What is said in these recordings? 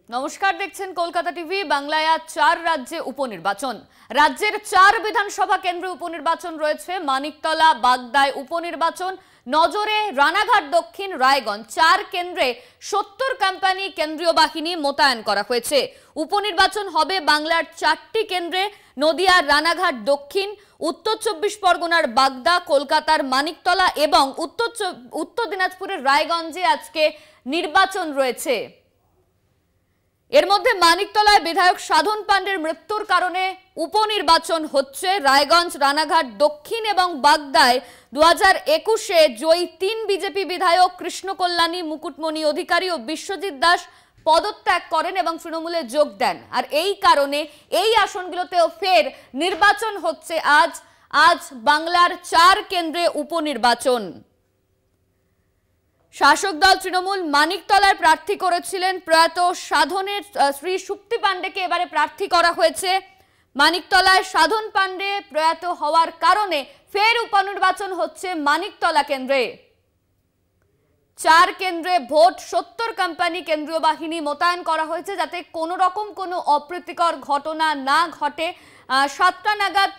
নমস্কার, দেখছেন কলকাতা টিভি বাংলায়। 4 রাজ্যে উপনির্বাচন। রাজ্যের 4 বিধানসভা কেন্দ্রে উপনির্বাচন রয়েছে। মানিকতলা, বাগদায় উপনির্বাচন, নজরে রানাঘাট দক্ষিণ, রায়গঞ্জ। 4 কেন্দ্রে 70 কোম্পানি কেন্দ্রীয় বাহিনী মোতায়েন করা হয়েছে। উপনির্বাচন হবে বাংলার 4টি কেন্দ্রে: নদিয়ার রানাঘাট দক্ষিণ, উত্তর 24 পরগনার বাগদা, কলকাতার মানিকতলা এবং উত্তর দিনাজপুরের রায়গঞ্জে আজকে নির্বাচন রয়েছে। এর মধ্যে মানিকতলায় বিধায়ক সাধন পাণ্ডের মৃত্যুর কারণে উপনির্বাচন হচ্ছে। রায়গঞ্জ, রানাঘাট দক্ষিণ এবং বাগদায় 2021-এ জয়ী 3 বিজেপি বিধায়ক কৃষ্ণ কল্যাণী, মুকুটমণি অধিকারী ও বিশ্বজিৎ দাস পদত্যাগ করেন এবং তৃণমূলে যোগ দেন। আর এই কারণে এই আসনগুলোতেও ফের নির্বাচন হচ্ছে। আজ বাংলার 4 কেন্দ্রে উপনির্বাচন। শাসক দল তৃণমূল মানিকতলায় প্রার্থী করেছিলেন প্রয়াত সাধনের শ্রী সুপ্তি পাণ্ডেকে এবারে প্রার্থী করা হয়েছে। মানিকতলায় সাধন পাণ্ডে প্রয়াত হওয়ার কারণে ফের উপনির্বাচন হচ্ছে মানিকতলা কেন্দ্রে। 4 কেন্দ্রে ভোট, 70 কোম্পানি কেন্দ্রীয় বাহিনী মোতায়েন করা হয়েছে যাতে কোনো রকম কোনো অপ্রীতিকর ঘটনা না ঘটে। 7টা নাগাদ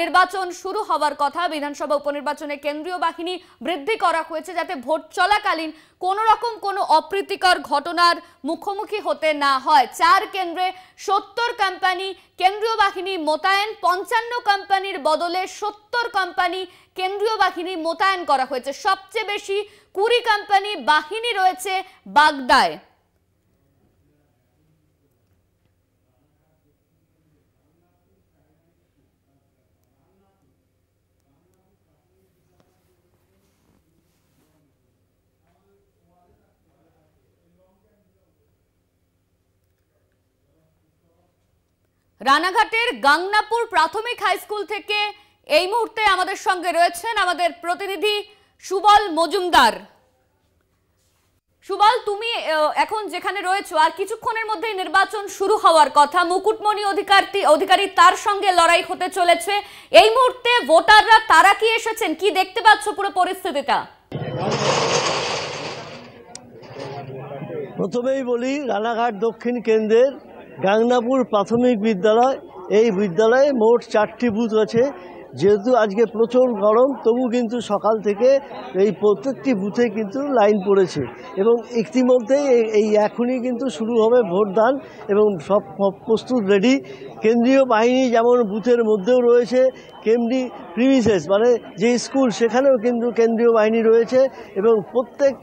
নির্বাচন শুরু হওয়ার কথা। বিধানসভা উপনির্বাচনে কেন্দ্রীয় বাহিনী বৃদ্ধি করা হয়েছে যাতে ভোট চলাকালীন কোনো রকম কোনো অপ্রীতিকর ঘটনার মুখোমুখি হতে না হয়। 4 কেন্দ্রে 70 কোম্পানি কেন্দ্রীয় বাহিনী মোতায়েন। 55 কোম্পানির বদলে 70 কোম্পানি কেন্দ্রীয় বাহিনী মোতায়েন করা হয়েছে। সবচেয়ে বেশি 20 কোম্পানি বাহিনী রয়েছে বাগদায়। রানাঘাটের গাংনাপুর প্রাথমিক হাই স্কুল থেকে এই মুহূর্তে আমাদের সঙ্গে রয়েছেন আমাদের প্রতিনিধি সুবল মজুমদার। সুবল, তুমি এখন যেখানে রয়েছো আর কিছুক্ষণের মধ্যেই নির্বাচন শুরু হওয়ার কথা। মুকুটমণি অধিকারী তার সঙ্গে লড়াই হতে চলেছে। এই মুহূর্তে ভোটাররা তারা কি এসেছেন, কি দেখতে পাচ্ছ পুরো পরিস্থিতিটা? প্রথমেই বলি, রানাঘাট দক্ষিণ কেন্দ্রের গাংনাপুর প্রাথমিক বিদ্যালয়, এই বিদ্যালয়ে মোট 4টি বুথ আছে। যেহেতু আজকে প্রচুর গরম, তবু কিন্তু সকাল থেকে এই প্রত্যেকটি বুথে কিন্তু লাইন পড়েছে এবং ইতিমধ্যেই এই এখনই কিন্তু শুরু হবে ভোটদান এবং সব প্রস্তুত রেডি। কেন্দ্রীয় বাহিনী যেমন বুথের মধ্যেও রয়েছে, তেমনি প্রিমিসেস মানে যে স্কুল সেখানেও কিন্তু কেন্দ্রীয় বাহিনী রয়েছে এবং প্রত্যেক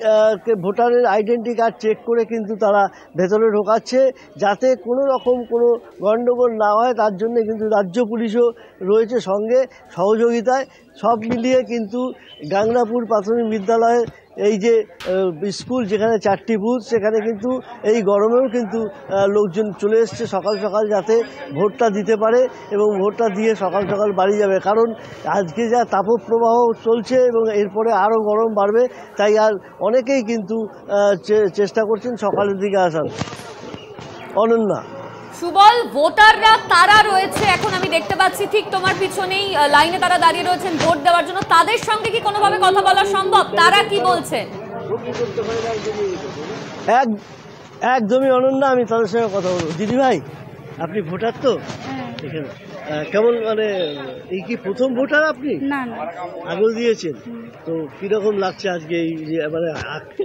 ভোটারের আইডেন্টি কার্ড চেক করে কিন্তু তারা ভেতরে ঢোকাচ্ছে যাতে কোনো রকম কোনো গণ্ডগোল না হয়। তার জন্য কিন্তু রাজ্য পুলিশও রয়েছে সঙ্গে সহযোগিতায়। সব মিলিয়ে কিন্তু গাংনাপুর প্রাথমিক বিদ্যালয়ে এই যে স্কুল, যেখানে 4টি বুথ, সেখানে কিন্তু এই গরমেও কিন্তু লোকজন চলে এসছে সকাল সকাল যাতে ভোটটা দিতে পারে এবং ভোটটা দিয়ে সকাল সকাল বাড়ি যাবে। কারণ আজকে যা তাপপ্রবাহ চলছে এবং এরপরে আরও গরম বাড়বে, তাই আর অনেকেই কিন্তু চেষ্টা করছেন সকালের দিকে আসার। অনন্যা, সুবল, ভোটাররা তারা রয়েছে এখন, আমি দেখতে পাচ্ছি ঠিক তোমার পিছনেই লাইনে তারা দাঁড়িয়ে রয়েছেন ভোট দেওয়ার জন্য। তাদের সঙ্গে কি কোনোভাবে কথা বলা সম্ভব? তারা কি বলছেন? একদমই অনন্যা, আমি তাদের সঙ্গে কথা বলবো। দিদি ভাই, আপনি ভোটার তো এখানে? কেমন, মানে এই কি প্রথম ভোটার আপনি? না না, আগেও দিয়েছেন তো? কিরকম লাগছে আজকে এই যে, মানে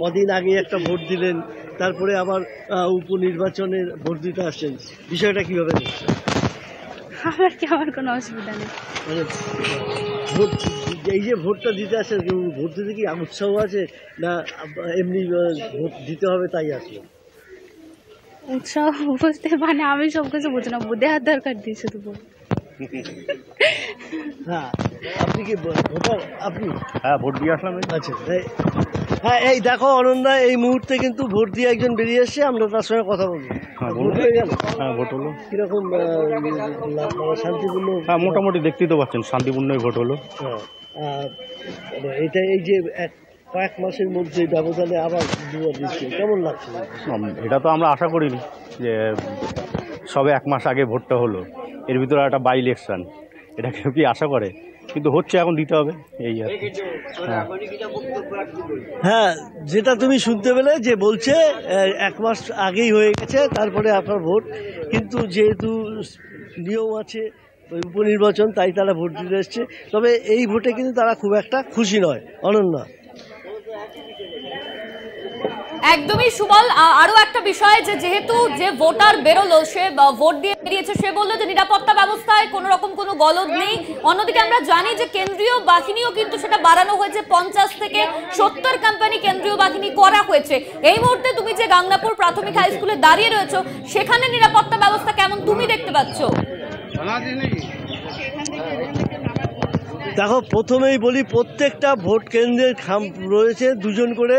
কদিন আগে একটা ভোট দিলেন, তারপরে আবার উপনির্বাচনের ভোট দিতে আসছেন, বিষয়টা কিভাবে দেখছেন? আমার কোনো অসুবিধা নেই। মানে ভোট, এই যে ভোটটা দিতে আসছেন, ভোট দিতে কি উৎসাহ আছে না এমনি ভোট দিতে হবে তাই আসলে? উৎসাহ বুঝতে, মানে আমি সব কিছু বুঝি না, দেওয়ার দরকার দিই শুধু ভোট। হ্যাঁ, আপনি কি ভোটার? আপনি? হ্যাঁ, ভোট দিয়ে আসলাম। আচ্ছা, হ্যাঁ, এই দেখো অনন্যা, এই মুহূর্তে কিন্তু ভোট দিয়ে একজন বেরিয়ে এসছে, আমরা তার সঙ্গে কথা বলবো। ভোট হয়ে গেল? হ্যাঁ, ভোট হলো। কিরকম শান্তিপূর্ণ? হ্যাঁ, মোটামুটি দেখতেই তো পাচ্ছেন শান্তিপূর্ণই ভোট হলো। এটা এই যে কয়েক মাসের মধ্যে ব্যবধানে আবার দুবার দিচ্ছে, কেমন লাগছে? এটা তো আমরা আশা করিনি যে সবে 1 মাস আগে ভোটটা হলো, এর ভিতরে একটা বাই ইলেকশন, এটা কেউ কি আশা করে? কিন্তু হচ্ছে, এখন দিতে হবে এই আর কি। হ্যাঁ হ্যাঁ, যেটা তুমি শুনতে পেলে যে বলছে 1 মাস আগেই হয়ে গেছে, তারপরে আপনার ভোট। কিন্তু যেহেতু নিয়ম আছে ওই উপনির্বাচন, তাই তারা ভোট দিতে এসছে। তবে এই ভোটে কিন্তু তারা খুব একটা খুশি নয়। অনন্যা, একদমই সুবল, আরো একটা বিষয় যেহেতু যে ভোটার বেরোলো সে ভোট দিয়ে বেরিয়েছে, সে বললো যে নিরাপত্তা ব্যবস্থায় কোনো রকম কোনো গলদ নেই। অন্যদিকে আমরা জানি যে কেন্দ্রীয় বাহিনীও কিন্তু সেটা বাড়ানো হয়েছে, 50 থেকে 70 কোম্পানি কেন্দ্রীয় বাহিনী করা হয়েছে। এই মুহূর্তে তুমি যে গাংনাপুর প্রাথমিক হাই স্কুলে দাঁড়িয়ে রয়েছো, সেখানে নিরাপত্তা ব্যবস্থা কেমন তুমি দেখতে পাচ্ছ? দেখো, প্রথমেই বলি প্রত্যেকটা ভোট কেন্দ্রের রয়েছে 2 জন করে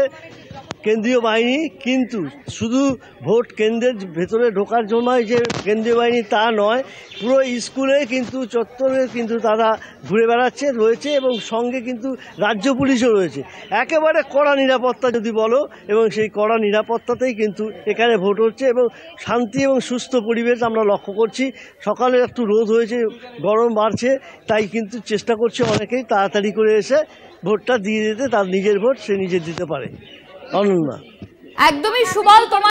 কেন্দ্রীয় বাহিনী। কিন্তু শুধু ভোট কেন্দ্রের ভেতরে ঢোকার জন্য যে কেন্দ্রীয় বাহিনী তা নয়, পুরো স্কুলে কিন্তু চত্বরে কিন্তু তারা ঘুরে বেড়াচ্ছে রয়েছে, এবং সঙ্গে কিন্তু রাজ্য পুলিশও রয়েছে। একেবারে কড়া নিরাপত্তা যদি বলো, এবং সেই কড়া নিরাপত্তাতেই কিন্তু এখানে ভোট হচ্ছে, এবং শান্তি এবং সুস্থ পরিবেশ আমরা লক্ষ্য করছি। সকালে একটু রোদ হয়েছে, গরম বাড়ছে, তাই কিন্তু চেষ্টা করছে অনেকেই তাড়াতাড়ি করে এসে ভোটটা দিয়ে দিতে। তার নিজের ভোট সে নিজে দিতে পারে। অনন্যা, একদমই সুবল, তোমার